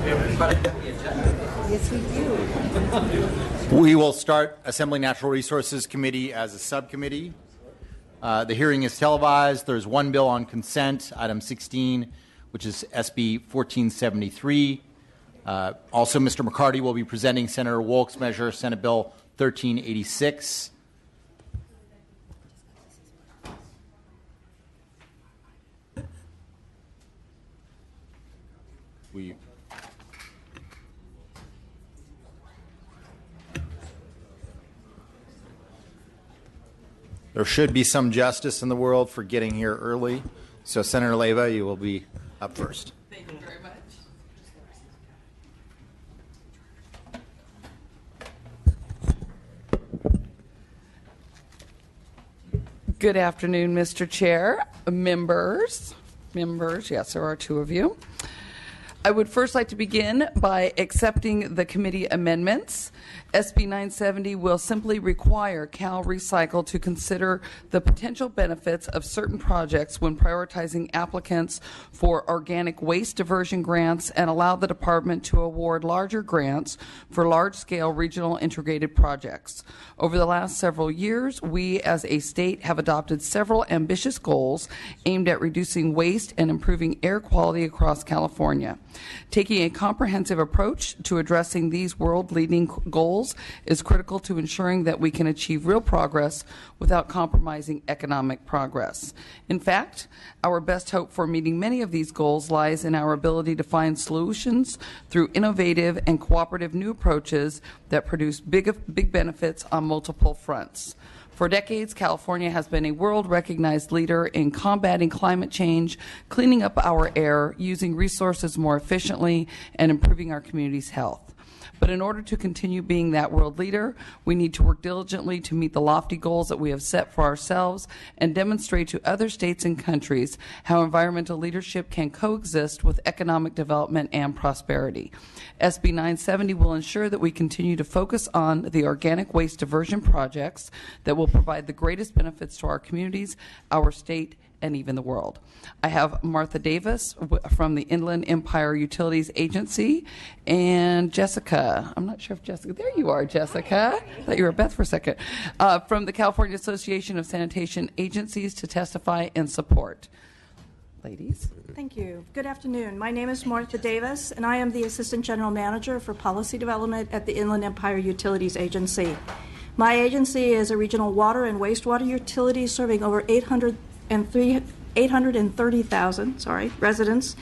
Yes, we do. We will start Assembly Natural Resources Committee as a subcommittee. The hearing is televised. There's one bill on consent, item 16, which is SB 1473. Also, Mr. McCarty will be presenting Senator Wolk's measure, Senate Bill 1386. There should be some justice in the world for getting here early. So, Senator Leyva, you will be up first. Thank you very much. Good afternoon, Mr. Chair, members, yes, there are two of you. I would first like to begin by accepting the committee amendments. SB 970 will simply require Cal Recycle to consider the potential benefits of certain projects when prioritizing applicants for organic waste diversion grants and allow the department to award larger grants for large-scale regional integrated projects. Over the last several years, we as a state have adopted several ambitious goals aimed at reducing waste and improving air quality across California. Taking a comprehensive approach to addressing these world-leading goals is critical to ensuring that we can achieve real progress without compromising economic progress. In fact, our best hope for meeting many of these goals lies in our ability to find solutions through innovative and cooperative new approaches that produce big benefits on multiple fronts. For decades, California has been a world-recognized leader in combating climate change, cleaning up our air, using resources more efficiently, and improving our community's health. But in order to continue being that world leader, we need to work diligently to meet the lofty goals that we have set for ourselves and demonstrate to other states and countries how environmental leadership can coexist with economic development and prosperity. SB 970 will ensure that we continue to focus on the organic waste diversion projects that will provide the greatest benefits to our communities, our state, and even the world. I have Martha Davis from the Inland Empire Utilities Agency and Jessica. I'm not sure if Jessica, there you are, Jessica. I thought you were Beth for a second. From the California Association of Sanitation Agencies to testify in support. Ladies. Thank you. Good afternoon. My name is Martha Davis, and I am the Assistant General Manager for Policy Development at the Inland Empire Utilities Agency. My agency is a regional water and wastewater utility serving over 830,000 residents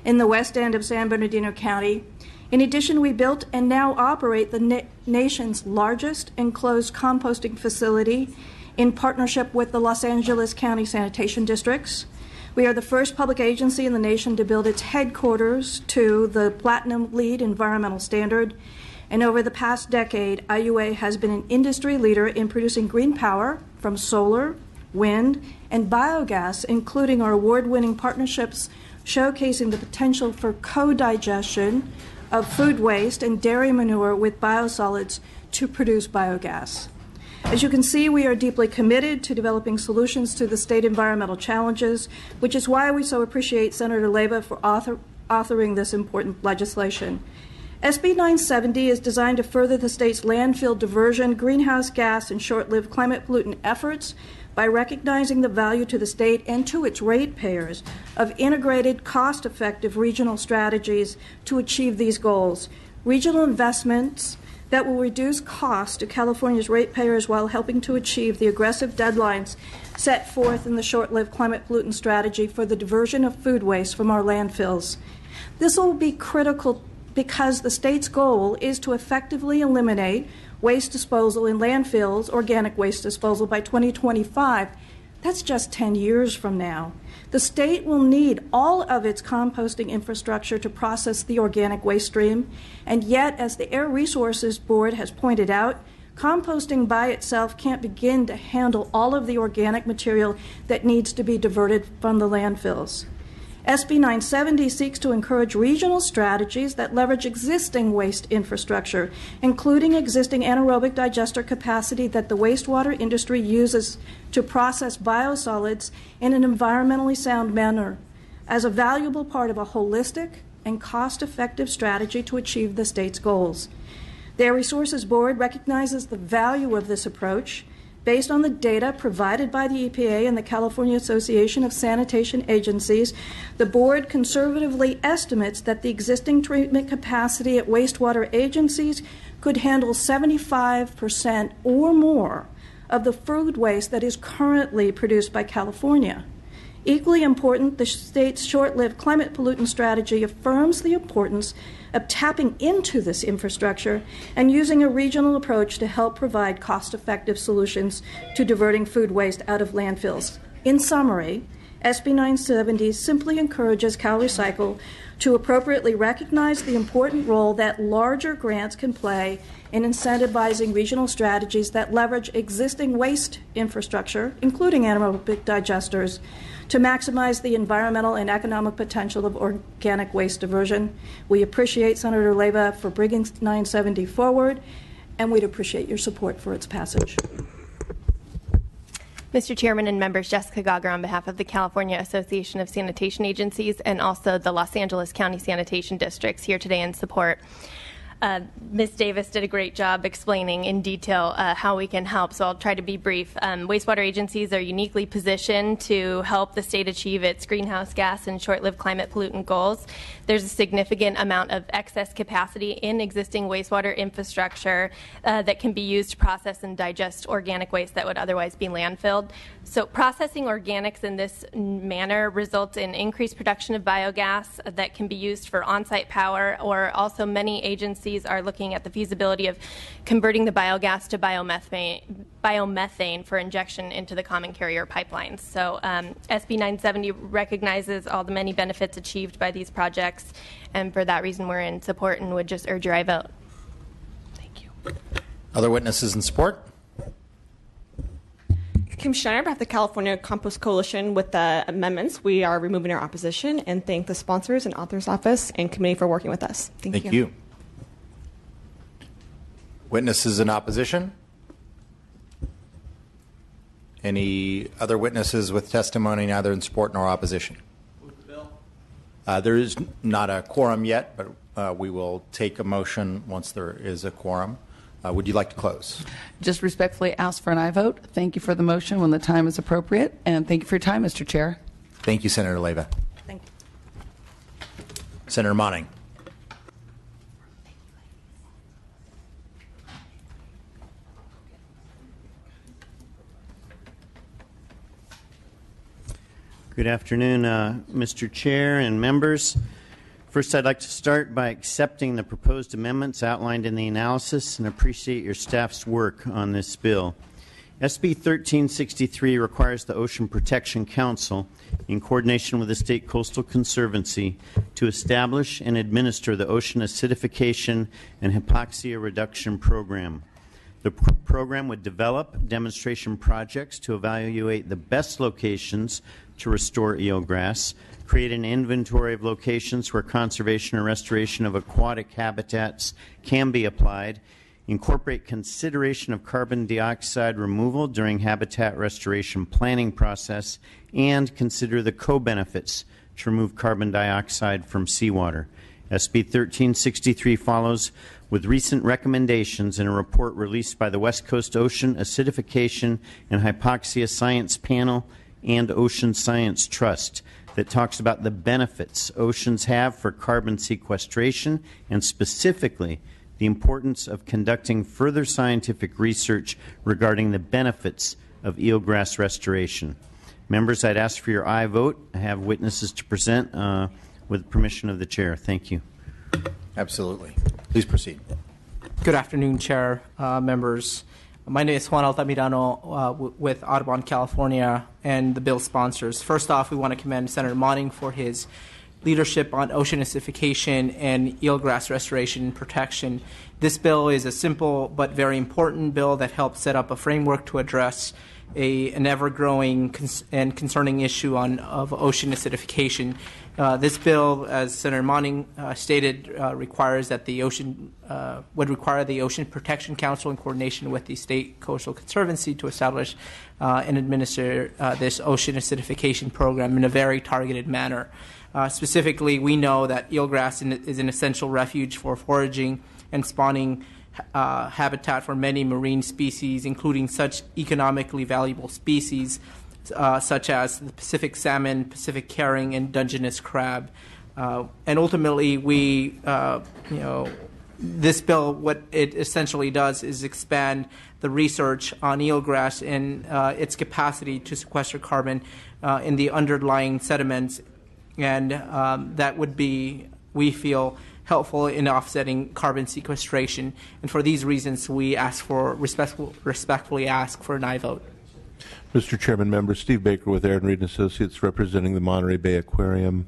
in the west end of San Bernardino County. In addition, we built and now operate the nation's largest enclosed composting facility in partnership with the Los Angeles County Sanitation Districts. We are the first public agency in the nation to build its headquarters to the Platinum LEED environmental standard. And over the past decade, IUA has been an industry leader in producing green power from solar, wind, and biogas, including our award-winning partnerships showcasing the potential for co-digestion of food waste and dairy manure with biosolids to produce biogas. As you can see, we are deeply committed to developing solutions to the state environmental challenges, which is why we so appreciate Senator Leyva for authoring this important legislation. SB 970 is designed to further the state's landfill diversion, greenhouse gas, and short-lived climate pollutant efforts by recognizing the value to the state and to its ratepayers of integrated, cost-effective regional strategies to achieve these goals. Regional investments that will reduce costs to California's ratepayers while helping to achieve the aggressive deadlines set forth in the short-lived climate pollutant strategy for the diversion of food waste from our landfills. This will be critical because the state's goal is to effectively eliminate waste disposal in landfills, organic waste disposal, by 2025. That's just 10 years from now. The state will need all of its composting infrastructure to process the organic waste stream, and yet, as the Air Resources Board has pointed out, composting by itself can't begin to handle all of the organic material that needs to be diverted from the landfills. SB 970 seeks to encourage regional strategies that leverage existing waste infrastructure, including existing anaerobic digester capacity that the wastewater industry uses to process biosolids in an environmentally sound manner, as a valuable part of a holistic, and cost-effective strategy to achieve the state's goals. The Air Resources Board recognizes the value of this approach based on the data provided by the EPA and the California Association of Sanitation Agencies. The board conservatively estimates that the existing treatment capacity at wastewater agencies could handle 75% or more of the food waste that is currently produced by California. Equally important, the state's short-lived climate pollutant strategy affirms the importance of tapping into this infrastructure and using a regional approach to help provide cost-effective solutions to diverting food waste out of landfills. In summary, SB 970 simply encourages CalRecycle to appropriately recognize the important role that larger grants can play in incentivizing regional strategies that leverage existing waste infrastructure, including anaerobic digesters, to maximize the environmental and economic potential of organic waste diversion. We appreciate Senator Leyva for bringing 970 forward, and we'd appreciate your support for its passage. Mr. Chairman and members, Jessica Gauger on behalf of the California Association of Sanitation Agencies and also the Los Angeles County Sanitation Districts here today in support. Ms. Davis did a great job explaining in detail how we can help, so I'll try to be brief. Wastewater agencies are uniquely positioned to help the state achieve its greenhouse gas and short-lived climate pollutant goals. There's a significant amount of excess capacity in existing wastewater infrastructure that can be used to process and digest organic waste that would otherwise be landfilled. So processing organics in this manner results in increased production of biogas that can be used for on-site power, or also many agencies are looking at the feasibility of converting the biogas to biomethane for injection into the common carrier pipelines. So SB 970 recognizes all the many benefits achieved by these projects, and for that reason we're in support and would just urge your aye vote. Thank you. Other witnesses in support? Kim Schneider, on behalf of the California Compost Coalition. With the amendments, we are removing our opposition and thank the sponsors and author's office and committee for working with us. Thank you. Witnesses in opposition? Any other witnesses with testimony neither in support nor opposition? Move the bill. There is not a quorum yet, but we will take a motion once there is a quorum. Would you like to close? Just respectfully ask for an aye vote. Thank you for the motion when the time is appropriate, and thank you for your time, Mr. Chair. Thank you, Senator Leyva. Thank you. Senator Monning. Good afternoon, Mr. Chair and members. First, I'd like to start by accepting the proposed amendments outlined in the analysis and appreciate your staff's work on this bill. SB 1363 requires the Ocean Protection Council, in coordination with the State Coastal Conservancy, to establish and administer the Ocean Acidification and Hypoxia Reduction Program. The program would develop demonstration projects to evaluate the best locations to restore eelgrass, create an inventory of locations where conservation or restoration of aquatic habitats can be applied, incorporate consideration of carbon dioxide removal during habitat restoration planning process, and consider the co-benefits to remove carbon dioxide from seawater. SB 1363 follows with recent recommendations in a report released by the West Coast Ocean Acidification and Hypoxia Science Panel and Ocean Science Trust that talks about the benefits oceans have for carbon sequestration and specifically the importance of conducting further scientific research regarding the benefits of eelgrass restoration. Members, I'd ask for your aye vote. I have witnesses to present with permission of the chair. Thank you. Absolutely. Please proceed. Good afternoon, Chair, members. My name is Juan Altamirano with Audubon, California, and the bill sponsors. First off, we want to commend Senator Monning for his leadership on ocean acidification and eelgrass restoration and protection. This bill is a simple but very important bill that helps set up a framework to address an ever-growing and concerning issue of ocean acidification. This bill, as Senator Monning stated, requires that the ocean would require the Ocean Protection Council, in coordination with the State Coastal Conservancy, to establish and administer this ocean acidification program in a very targeted manner. Specifically, we know that eelgrass is an essential refuge for foraging and spawning habitat for many marine species, including such economically valuable species such as the Pacific salmon, Pacific herring, and Dungeness crab. And ultimately, this bill, what it essentially does is expand the research on eelgrass and its capacity to sequester carbon in the underlying sediments, and that would be, we feel, helpful in offsetting carbon sequestration. And for these reasons, we respectfully ask for an aye vote. Mr. Chairman, members, Steve Baker with Aaron Reed & Associates, representing the Monterey Bay Aquarium.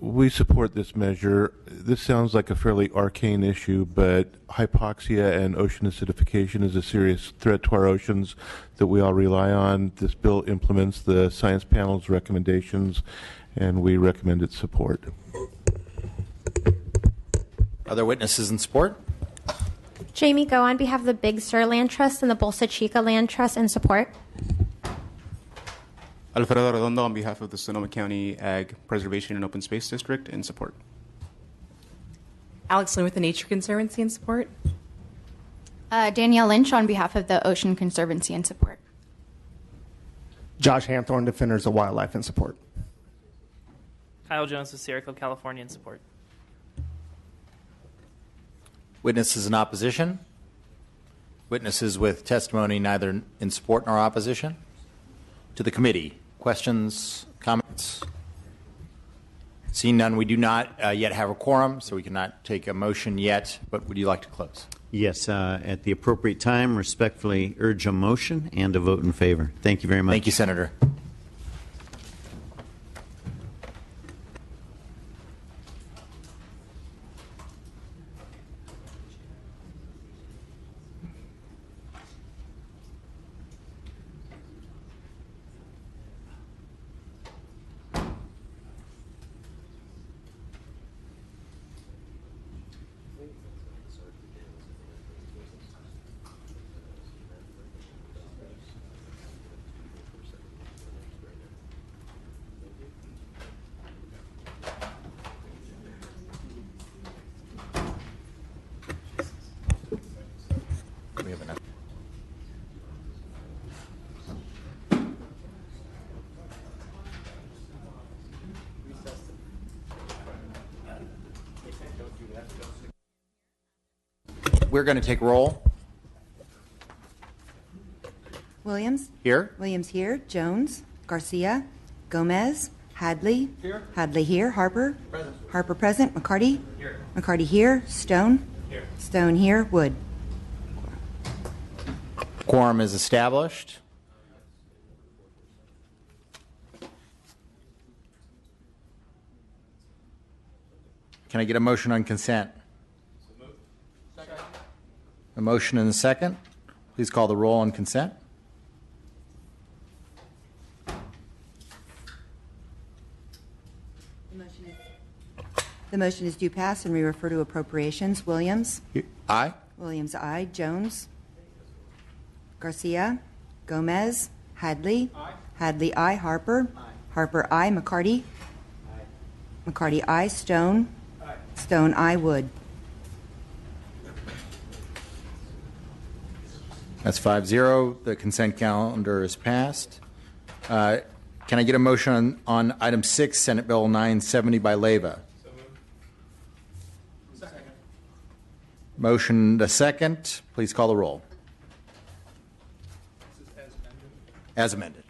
We support this measure. This sounds like a fairly arcane issue, but hypoxia and ocean acidification is a serious threat to our oceans that we all rely on. This bill implements the science panel's recommendations, and we recommend its support. Other witnesses in support? Jamie Go on behalf of the Big Sur Land Trust and the Bolsa Chica Land Trust in support. Alfredo Redondo on behalf of the Sonoma County Ag Preservation and Open Space District in support. Alex Lynn with the Nature Conservancy in support. Danielle Lynch on behalf of the Ocean Conservancy in support. Josh Hanthorne, Defenders of Wildlife in support. Kyle Jones with Sierra Club California in support. Witnesses in opposition? Witnesses with testimony neither in support nor opposition? To the committee. Questions, comments? Seeing none, we do not yet have a quorum, so we cannot take a motion yet, but would you like to close? Yes, at the appropriate time, respectfully urge a motion and a vote in favor. Thank you very much. Thank you, Senator. We're going to take roll. Williams? Here. Williams here. Jones? Garcia? Gomez? Hadley? Here. Hadley here. Harper? Present. Harper present. McCarty? Here. McCarty here. Stone? Here. Stone here. Wood? Quorum is established. Can I get a motion on consent? A motion and a second. Please call the roll on consent. The motion is due pass and we refer to appropriations. Williams? Aye. Williams, aye. Jones? Garcia? Gomez? Hadley? Aye. Hadley, aye. Harper? Aye. Harper, aye. McCarty? Aye. McCarty, aye. Stone? Aye. Stone, aye. Wood? That's 5-0. The consent calendar is passed. Can I get a motion on item 6, Senate Bill 970 by Leyva? So moved. Second. Motion the second. Please call the roll. This is as amended. As amended.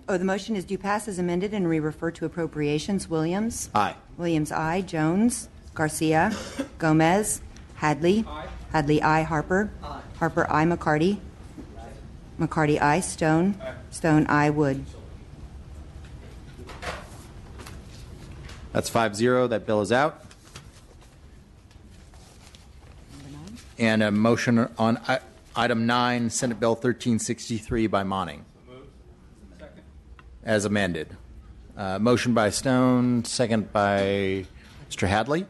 The motion is due pass as amended and we refer to appropriations. Williams? Aye. Williams, aye. Jones? Garcia? Gomez? Hadley? Aye. Hadley, aye. Harper? Aye. Harper, aye. McCarty? Aye. McCarty, aye. Stone? Aye. Stone, aye. Wood? That's 5-0. That bill is out. And a motion on item 9, Senate Bill 1363 by Monning. So moved. Second. As amended. Motion by Stone, second by Mr. Hadley.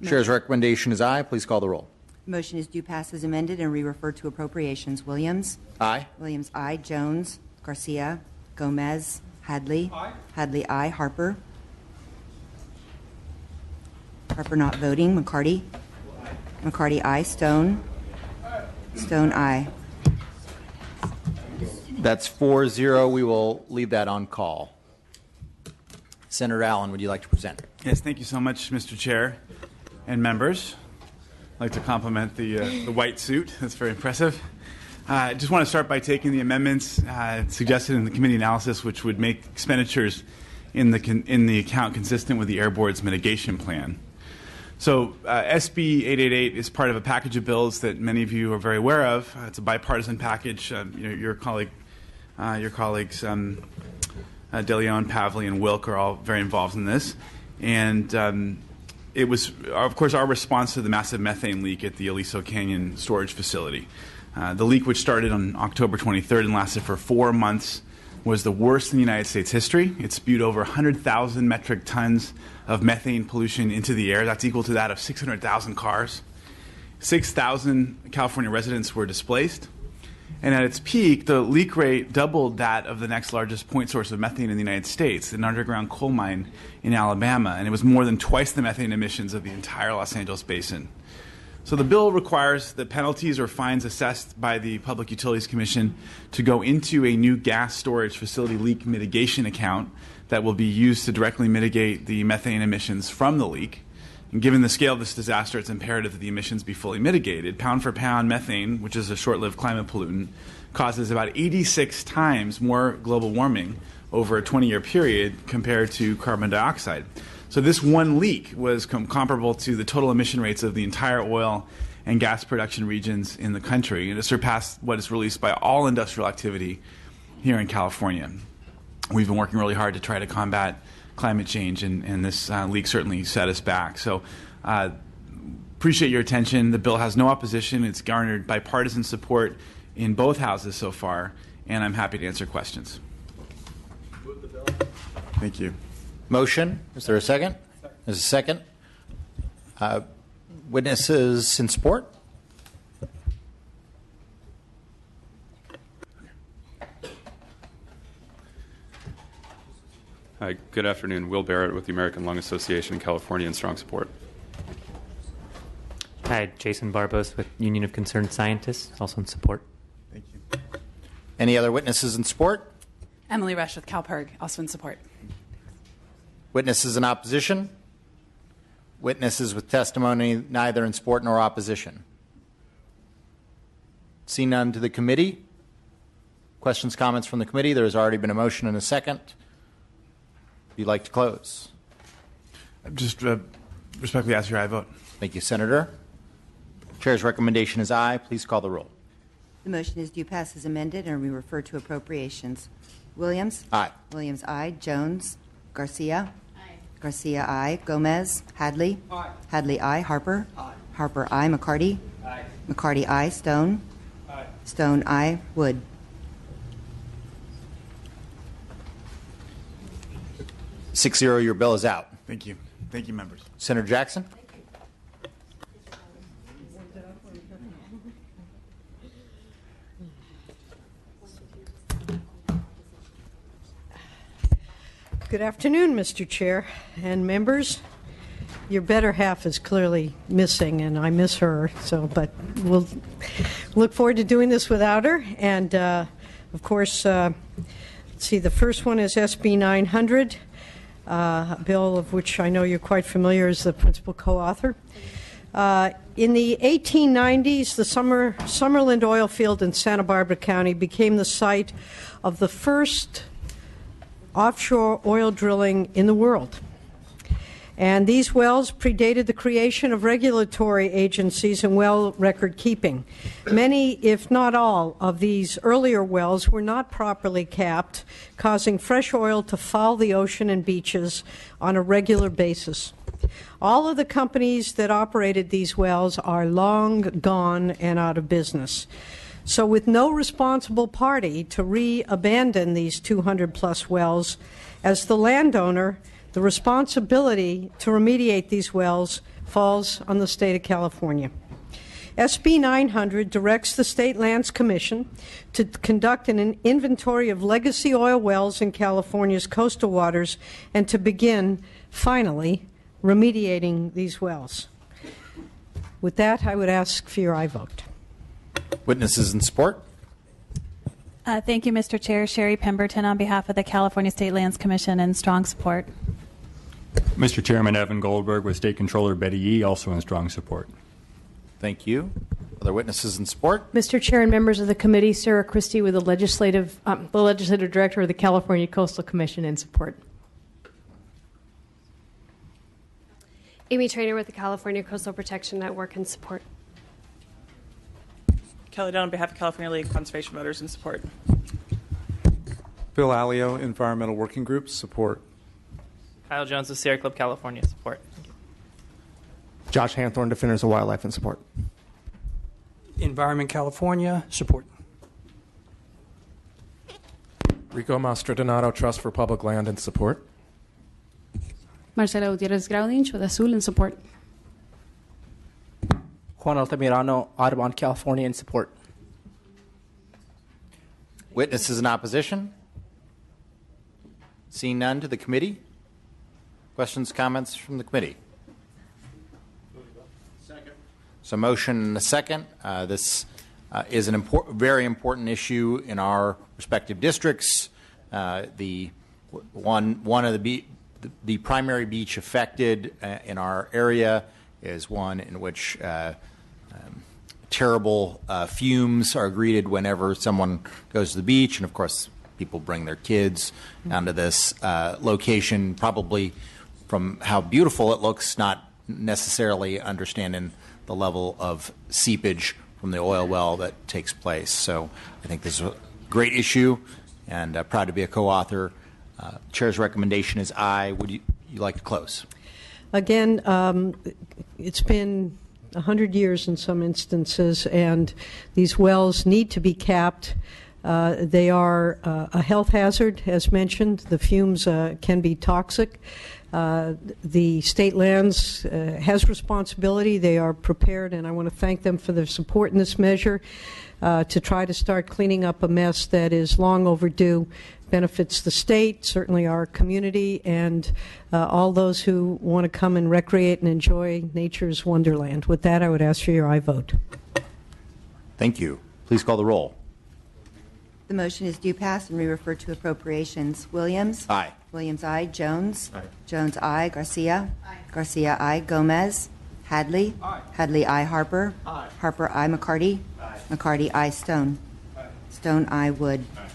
Chair's recommendation is aye. Please call the roll. Motion is due pass as amended and we refer to appropriations. Williams? Aye. Williams, aye. Jones? Garcia? Gomez, Hadley. Hadley, aye. Harper. Harper not voting. McCarty. McCarty, aye. Stone. Stone, aye. That's 4-0. We will leave that on call. Senator Allen, would you like to present? Yes, thank you so much, Mr. Chair and members. I'd like to compliment the white suit. That's very impressive. I just want to start by taking the amendments suggested in the committee analysis, which would make expenditures in the account consistent with the Air Board's mitigation plan. So SB 888 is part of a package of bills that many of you are very aware of. It's a bipartisan package. Your colleagues DeLeon, Pavley, and Wilk are all very involved in this. And it was, of course, our response to the massive methane leak at the Aliso Canyon storage facility. The leak, which started on October 23rd and lasted for 4 months, was the worst in the United States history. It spewed over 100,000 metric tons of methane pollution into the air. That's equal to that of 600,000 cars. 6,000 California residents were displaced. And at its peak, the leak rate doubled that of the next largest point source of methane in the United States, an underground coal mine in Alabama. And it was more than twice the methane emissions of the entire Los Angeles basin. So the bill requires that penalties or fines assessed by the Public Utilities Commission to go into a new gas storage facility leak mitigation account that will be used to directly mitigate the methane emissions from the leak. And given the scale of this disaster, it's imperative that the emissions be fully mitigated. Pound for pound, methane, which is a short-lived climate pollutant, causes about 86 times more global warming over a 20-year period compared to carbon dioxide. So this one leak was comparable to the total emission rates of the entire oil and gas production regions in the country, and it surpassed what is released by all industrial activity here in California. We've been working really hard to try to combat climate change, and this leak certainly set us back. So appreciate your attention. The bill has no opposition. It's garnered bipartisan support in both houses so far, and I'm happy to answer questions. Move the bill. Thank you. Motion. Is there a second? There's a second. Witnesses in support? Hi, good afternoon. Will Barrett with the American Lung Association in California in strong support. Hi, Jason Barbos with Union of Concerned Scientists, also in support. Thank you. Any other witnesses in support? Emily Rush with CalPERG, also in support. Witnesses in opposition? Witnesses with testimony neither in support nor opposition? See none to the committee. Questions, comments from the committee? There has already been a motion and a second. If you'd like to close. Just respectfully ask your aye vote. Thank you, Senator. Chair's recommendation is aye. Please call the roll. The motion is due pass as amended and we refer to appropriations. Williams? Aye. Williams, aye. Jones? Garcia? Aye. Garcia, aye. Gomez? Hadley? Aye. Hadley, aye. Harper? Aye. Harper, aye. McCarty? Aye. McCarty, aye. Stone? Aye. Stone, aye. Wood? 6-0, your bill is out. Thank you. Thank you, members. Senator Jackson? Good afternoon, Mr. Chair and members. Your better half is clearly missing, and I miss her. But we'll look forward to doing this without her. And of course, let's see. The first one is SB 900, a bill of which I know you're quite familiar as the principal co-author. In the 1890s, the Summerland oil field in Santa Barbara County became the site of the first offshore oil drilling in the world. And these wells predated the creation of regulatory agencies and well record keeping. Many, if not all, of these earlier wells were not properly capped, causing fresh oil to foul the ocean and beaches on a regular basis. All of the companies that operated these wells are long gone and out of business. So with no responsible party to re-abandon these 200-plus wells, as the landowner, the responsibility to remediate these wells falls on the state of California. SB 900 directs the State Lands Commission to conduct an inventory of legacy oil wells in California's coastal waters and to begin, finally, remediating these wells. With that, I would ask for your aye vote. Witnesses in support? Thank you, Mr. Chair. Sherry Pemberton on behalf of the California State Lands Commission in strong support. Mr. Chairman, Evan Goldberg with State Controller Betty Yee, also in strong support. Thank you. Other witnesses in support? Mr. Chair and members of the committee, Sarah Christie with the legislative director of the California Coastal Commission in support. Amy Trainer with the California Coastal Protection Network in support. Kelly Dunn on behalf of California League of Conservation Voters in support. Phil Alio, Environmental Working Group, support. Kyle Jones with Sierra Club California, support. Josh Hanthorne, Defenders of Wildlife, in support. Environment California, support. Rico Mastrodonato, Trust for Public Land, in support. Marcela Gutierrez Graudinch with Azul in support. Juan Altamirano, Audubon, California, in support. Witnesses in opposition? Seeing none, to the committee. Questions, comments from the committee? Second. So motion and a second. This is an very important issue in our respective districts. The one of the primary beach affected in our area is one in which terrible fumes are greeted whenever someone goes to the beach, and of course people bring their kids down to this location, probably from how beautiful it looks, not necessarily understanding the level of seepage from the oil well that takes place. So I think this is a great issue, and proud to be a co-author. Chair's recommendation is aye. Would you like to close? Again, it's been 100 years in some instances, and these wells need to be capped. They are a health hazard, as mentioned. The fumes can be toxic. The state lands has responsibility. They are prepared, and I want to thank them for their support in this measure to try to start cleaning up a mess that is long overdue. Benefits the state, certainly our community, and all those who want to come and recreate and enjoy nature's wonderland. With that, I would ask for your aye vote. Thank you. Please call the roll. The motion is due pass and re-refer to appropriations. Williams? Aye. Williams, aye. Jones? Aye. Jones, aye. Garcia? Aye. Garcia, aye. Gomez? Hadley? Aye. Hadley, aye. Harper? Aye. Harper, aye. McCarty? Aye. McCarty, aye. Stone? Aye. Stone, aye. Wood? Aye.